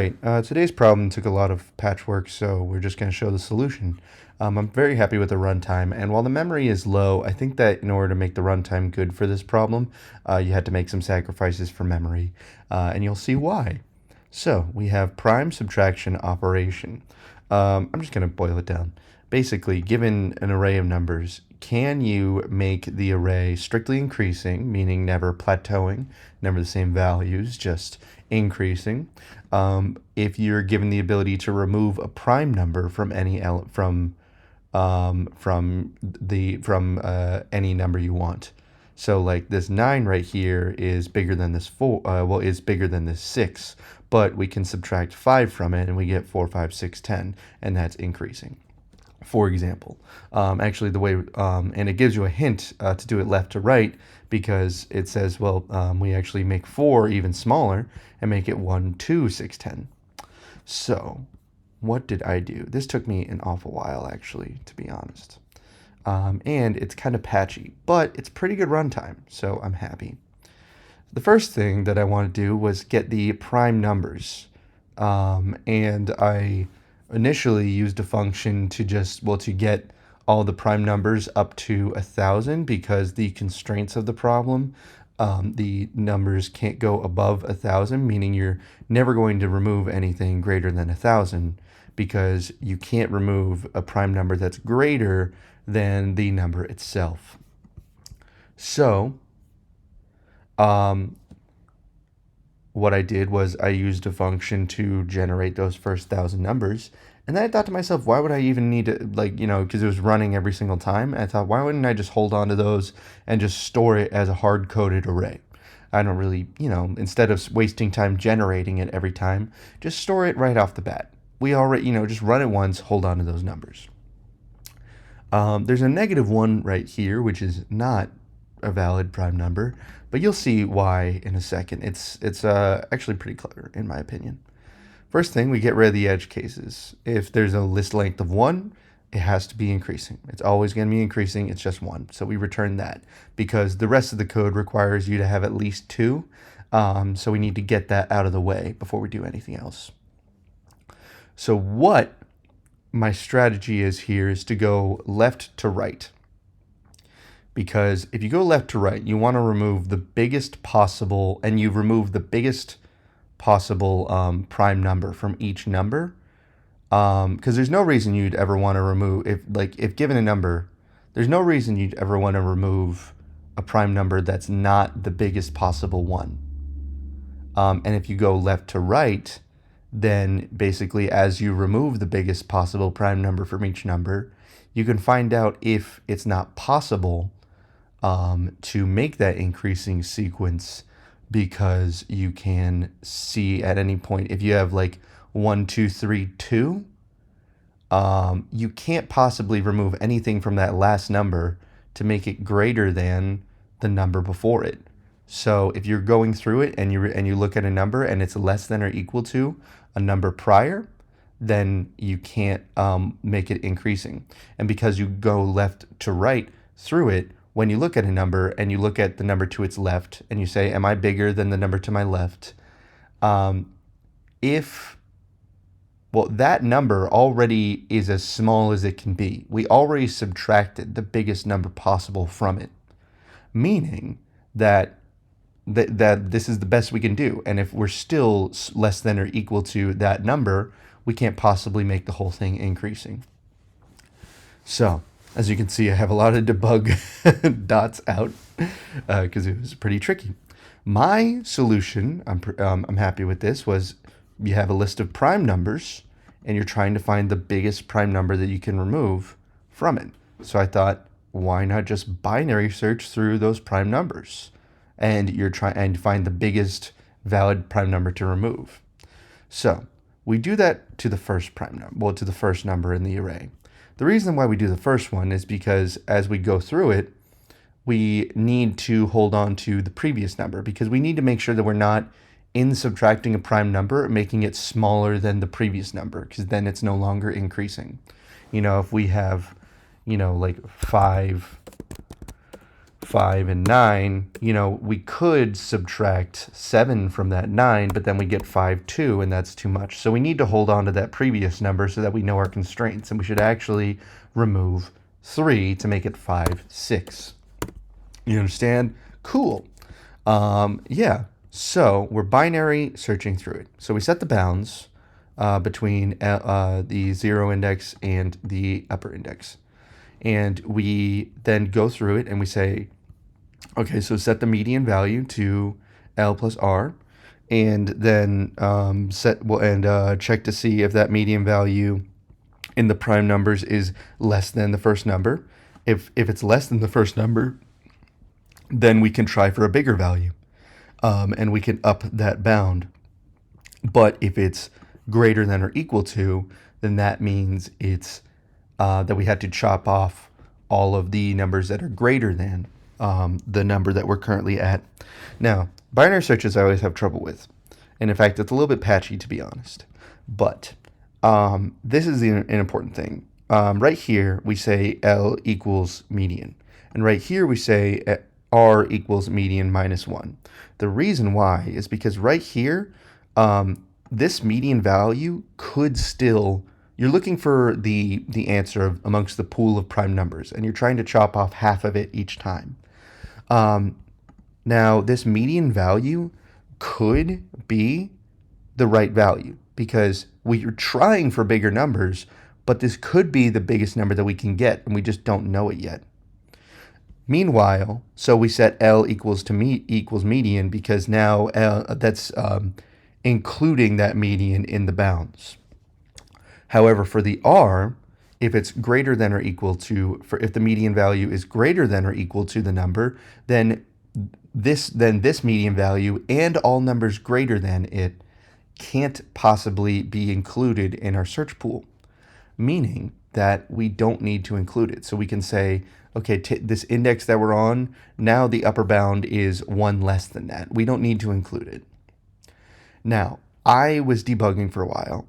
Right, today's problem took a lot of patchwork, so we're just going to show the solution. I'm very happy with the runtime, and while the memory is low, I think that in order to make the runtime good for this problem, you had to make some sacrifices for memory, and you'll see why. So, we have prime subtraction operation. I'm just going to boil it down. Basically, given an array of numbers, can you make the array strictly increasing, meaning never plateauing, never the same values, just increasing? If you're given the ability to remove a prime number from any any number you want. So like this 9 right here is bigger than this 4, is bigger than this 6, but we can subtract 5 from it and we get 4, 5, 6, 10, and that's increasing. For example, actually the way, and it gives you a hint to do it left to right, because it says, well, we actually make 4 even smaller and make it 1, 2, 6, 10. So what did I do? This took me an awful while, actually, to be honest. And it's kind of patchy, but it's pretty good runtime, so I'm happy. The first thing that I want to do was get the prime numbers. And I initially used a function to to get all the prime numbers up to 1,000, because the constraints of the problem, the numbers can't go above 1,000, meaning you're never going to remove anything greater than 1,000, because you can't remove a prime number that's greater than the number itself. So, what I did was I used a function to generate those first 1,000 numbers. And then I thought to myself, why would I even need to, because it was running every single time. And I thought, why wouldn't I just hold on to those and just store it as a hard-coded array? I don't really, instead of wasting time generating it every time, just store it right off the bat. We already, just run it once, hold on to those numbers. There's a -1 right here, which is not a valid prime number, but you'll see why in a second. It's actually pretty clever, in my opinion. First thing, we get rid of the edge cases. If there's a list length of 1, it has to be increasing. It's always going to be increasing. It's just 1. So we return that, because the rest of the code requires you to have at least 2. So we need to get that out of the way before we do anything else. So what my strategy is here is to go left to right. Because if you go left to right, you want to remove the biggest possible, and you remove the biggest possible prime number from each number. Because there's no reason you'd ever want to remove, if given a number, there's no reason you'd ever want to remove a prime number that's not the biggest possible one. And if you go left to right, then basically as you remove the biggest possible prime number from each number, you can find out if it's not possible to make that increasing sequence, because you can see at any point, if you have 1, 2, 3, 2, you can't possibly remove anything from that last number to make it greater than the number before it. So if you're going through it and you look at a number and it's less than or equal to a number prior, then you can't make it increasing. And because you go left to right through it, when you look at a number and you look at the number to its left and you say, am I bigger than the number to my left? That number already is as small as it can be. We already subtracted the biggest number possible from it, meaning that this is the best we can do. And if we're still less than or equal to that number, we can't possibly make the whole thing increasing. So, as you can see, I have a lot of debug dots out because it was pretty tricky. My solution, I'm happy with this, was you have a list of prime numbers and you're trying to find the biggest prime number that you can remove from it. So I thought, why not just binary search through those prime numbers? And you're trying to find the biggest valid prime number to remove. So we do that to the first prime number, to the first number in the array. The reason why we do the first one is because as we go through it, we need to hold on to the previous number, because we need to make sure that we're not, in subtracting a prime number, making it smaller than the previous number, because then it's no longer increasing. If we have, 5, 5 and 9, we could subtract 7 from that 9, but then we get 5, 2, and that's too much. So we need to hold on to that previous number so that we know our constraints, and we should actually remove 3 to make it 5, 6. You understand? Cool. Yeah, so we're binary searching through it. So we set the bounds between the 0 index and the upper index. And we then go through it and we say, okay, so set the median value to L plus R, and then check to see if that median value in the prime numbers is less than the first number. If it's less than the first number, then we can try for a bigger value, and we can up that bound. But if it's greater than or equal to, then that means it's that we had to chop off all of the numbers that are greater than the number that we're currently at. Now, binary searches I always have trouble with. And in fact, it's a little bit patchy, to be honest. But this is an important thing. Right here, we say L equals median. And right here, we say R equals median minus 1. The reason why is because right here, this median value could still... You're looking for the answer amongst the pool of prime numbers, and you're trying to chop off half of it each time. Now, this median value could be the right value because we're trying for bigger numbers, but this could be the biggest number that we can get, and we just don't know it yet. Meanwhile, so we set L equals median because now that's including that median in the bounds. However, for the R, if it's greater than or equal to, if the median value is greater than or equal to the number, then this median value and all numbers greater than it can't possibly be included in our search pool, meaning that we don't need to include it. So we can say, okay, this index that we're on, now the upper bound is 1 less than that. We don't need to include it. Now, I was debugging for a while,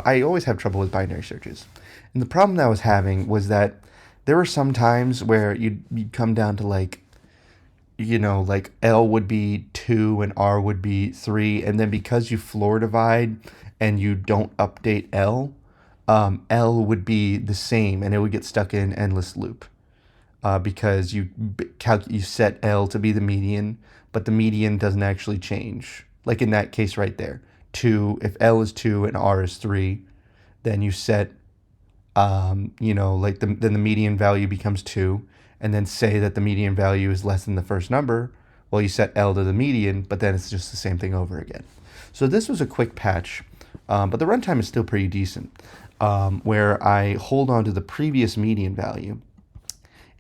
I always have trouble with binary searches. And the problem that I was having was that there were some times where you'd come down to like L would be 2 and R would be 3, and then because you floor divide and you don't update L, L would be the same and it would get stuck in an endless loop because you set L to be the median, but the median doesn't actually change. Like in that case right there, 2, if L is 2 and R is 3, then you set, then the median value becomes 2, and then say that the median value is less than the first number. Well, you set L to the median, but then it's just the same thing over again. So this was a quick patch, but the runtime is still pretty decent, where I hold on to the previous median value,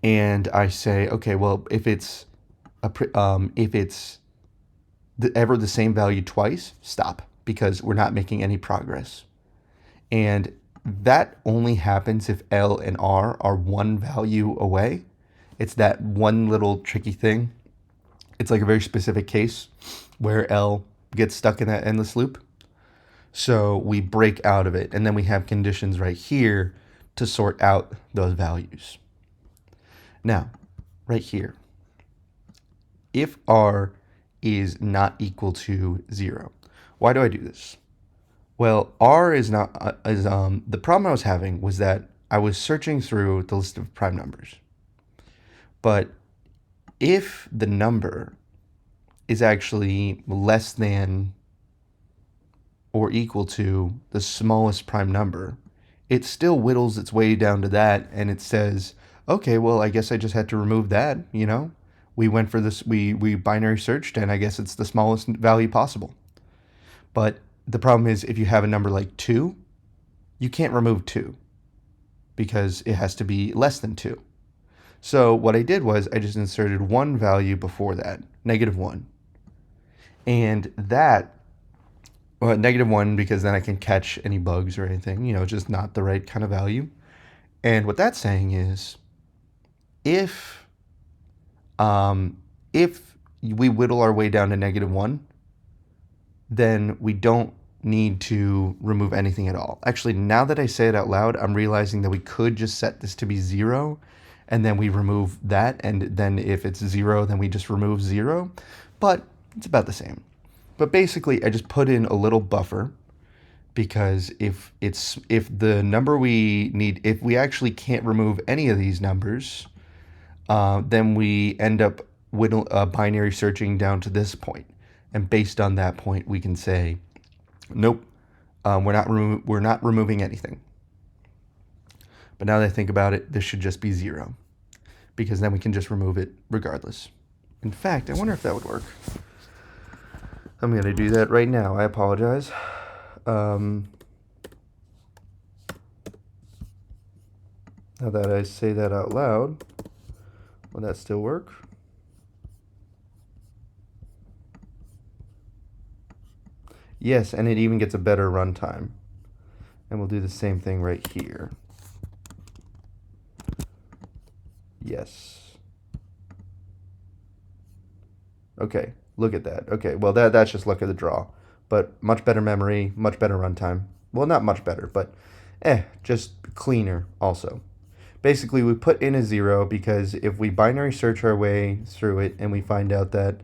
and I say, okay, well, if it's ever the same value twice, stop, because we're not making any progress. And that only happens if L and R are one value away. It's that one little tricky thing. It's like a very specific case where L gets stuck in that endless loop. So we break out of it, and then we have conditions right here to sort out those values. Now, right here, if R is not equal to 0. Why do I do this? Well, R is not, the problem I was having was that I was searching through the list of prime numbers. But if the number is actually less than or equal to the smallest prime number, it still whittles its way down to that, and it says, okay, well, I guess I just had to remove that, We went for this, we binary searched, and I guess it's the smallest value possible. But the problem is, if you have a number like 2, you can't remove 2 because it has to be less than 2. So what I did was I just inserted one value before that, -1. And that, -1 because then I can catch any bugs or anything, just not the right kind of value. And what that's saying is, if we whittle our way down to -1, then we don't need to remove anything at all. Actually, now that I say it out loud, I'm realizing that we could just set this to be 0, and then we remove that, and then if it's 0, then we just remove 0, but it's about the same. But basically, I just put in a little buffer, because if the number we need, if we actually can't remove any of these numbers, then we end up binary searching down to this point, and based on that point, we can say, nope, we're not removing anything. But now that I think about it, this should just be 0, because then we can just remove it regardless. In fact, I wonder if that would work. I'm going to do that right now. I apologize. Now that I say that out loud, will that still work? Yes, and it even gets a better runtime. And we'll do the same thing right here. Yes. Okay, look at that. Okay, well that's just luck of the draw. But much better memory, much better runtime. Well, not much better, but just cleaner also. Basically, we put in a 0 because if we binary search our way through it and we find out that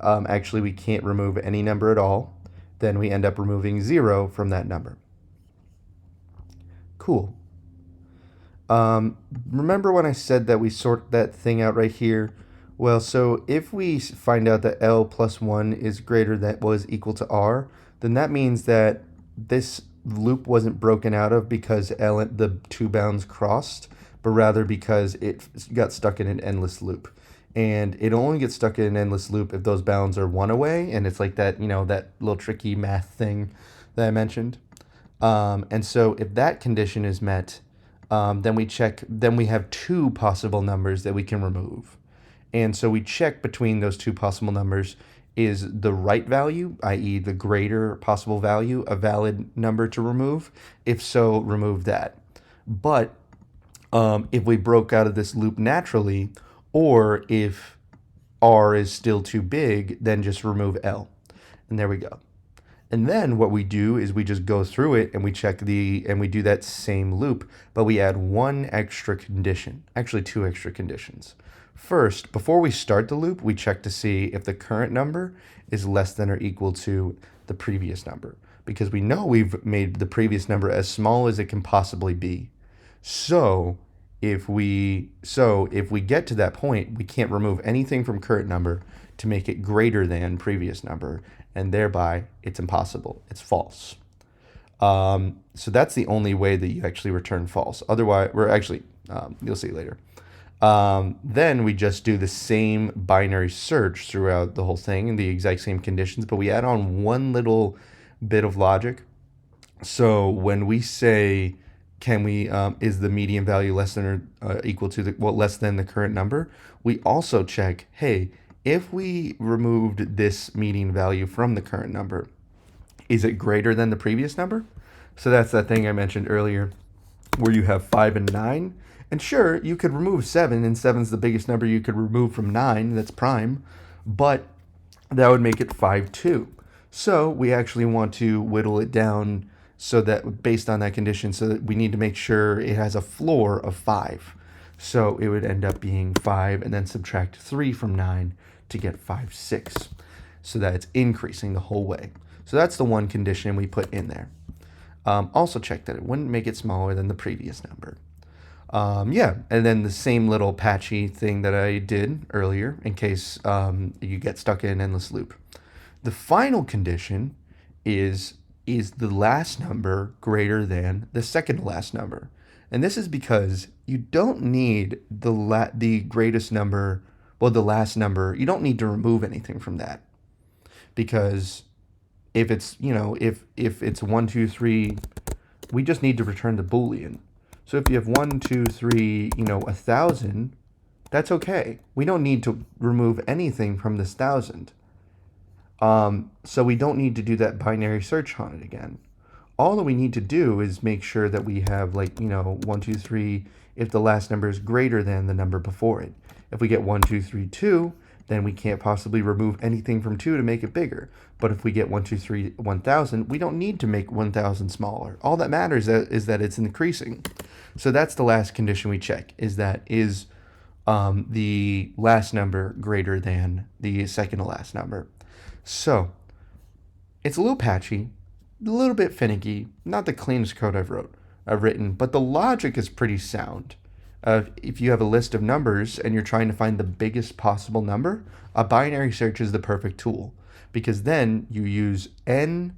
actually we can't remove any number at all, then we end up removing 0 from that number. Cool. Remember when I said that we sort that thing out right here? Well, so if we find out that L plus 1 is greater than was equal to R, then that means that this loop wasn't broken out of because the two bounds crossed, but rather because it got stuck in an endless loop. And it only gets stuck in an endless loop if those bounds are 1 away, and it's like that, that little tricky math thing that I mentioned. And so if that condition is met, then we have 2 possible numbers that we can remove. And so we check between those 2 possible numbers, is the right value, i.e. the greater possible value, a valid number to remove? If so, remove that. But if we broke out of this loop naturally, or if R is still too big, then just remove L. And there we go. And then what we do is we just go through it and we check and we do that same loop, but we add 1 extra condition, actually 2 extra conditions. First, before we start the loop, we check to see if the current number is less than or equal to the previous number, because we know we've made the previous number as small as it can possibly be. So if we get to that point, we can't remove anything from current number to make it greater than previous number, and thereby it's impossible. It's false. So that's the only way that you actually return false. Otherwise, you'll see later. Then we just do the same binary search throughout the whole thing and the exact same conditions, but we add on one little bit of logic. So when we say, is the median value less than or equal to less than the current number, we also check, hey, if we removed this median value from the current number, is it greater than the previous number? So that's that thing I mentioned earlier where you have 5 and 9. And sure, you could remove 7, and 7's the biggest number you could remove from 9, that's prime, but that would make it 5, 2. So we actually want to whittle it down so that based on that condition, so that we need to make sure it has a floor of 5. So it would end up being 5 and then subtract 3 from 9 to get 5, 6. So that it's increasing the whole way. So that's the one condition we put in there. Also check that it wouldn't make it smaller than the previous number. And then the same little patchy thing that I did earlier in case you get stuck in an endless loop. The final condition is the last number greater than the second to last number? And this is because you don't need the greatest number, the last number, you don't need to remove anything from that. Because if it's, if it's 1, 2, 3, we just need to return the Boolean. So if you have 1, 2, 3, 1,000, that's okay. We don't need to remove anything from this 1,000. So we don't need to do that binary search on it again. All that we need to do is make sure that we have 1, 2, 3, if the last number is greater than the number before it. If we get 1, 2, 3, 2, then we can't possibly remove anything from 2 to make it bigger. But if we get 1, 2, 3, 1,000, we don't need to make 1,000 smaller. All that matters is that it's increasing. So that's the last condition we check, is the last number greater than the second to last number. So it's a little patchy, a little bit finicky, not the cleanest code I've written, but the logic is pretty sound. If you have a list of numbers and you're trying to find the biggest possible number, a binary search is the perfect tool, because then you use n.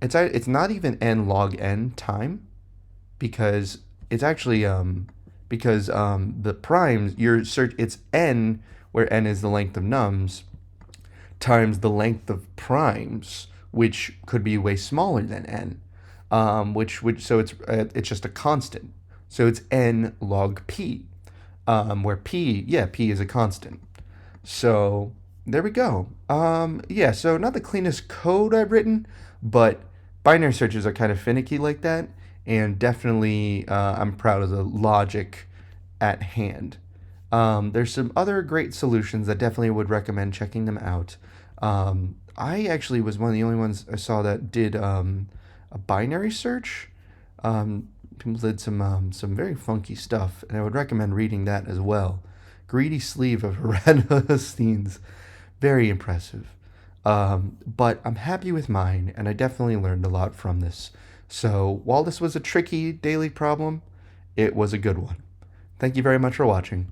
It's not even n log n time, because it's actually because the primes, your search, it's n, where n is the length of nums, times the length of primes, which could be way smaller than n, which so it's just a constant. So it's n log p, where p is a constant. So there we go. Yeah, so not the cleanest code I've written, but binary searches are kind of finicky like that, and definitely I'm proud of the logic at hand. There's some other great solutions that definitely would recommend checking them out. I actually was one of the only ones I saw that did a binary search. People did some very funky stuff, and I would recommend reading that as well. Greedy Sleeve of Eratosthenes, very impressive. But I'm happy with mine, and I definitely learned a lot from this. So while this was a tricky daily problem, it was a good one. Thank you very much for watching.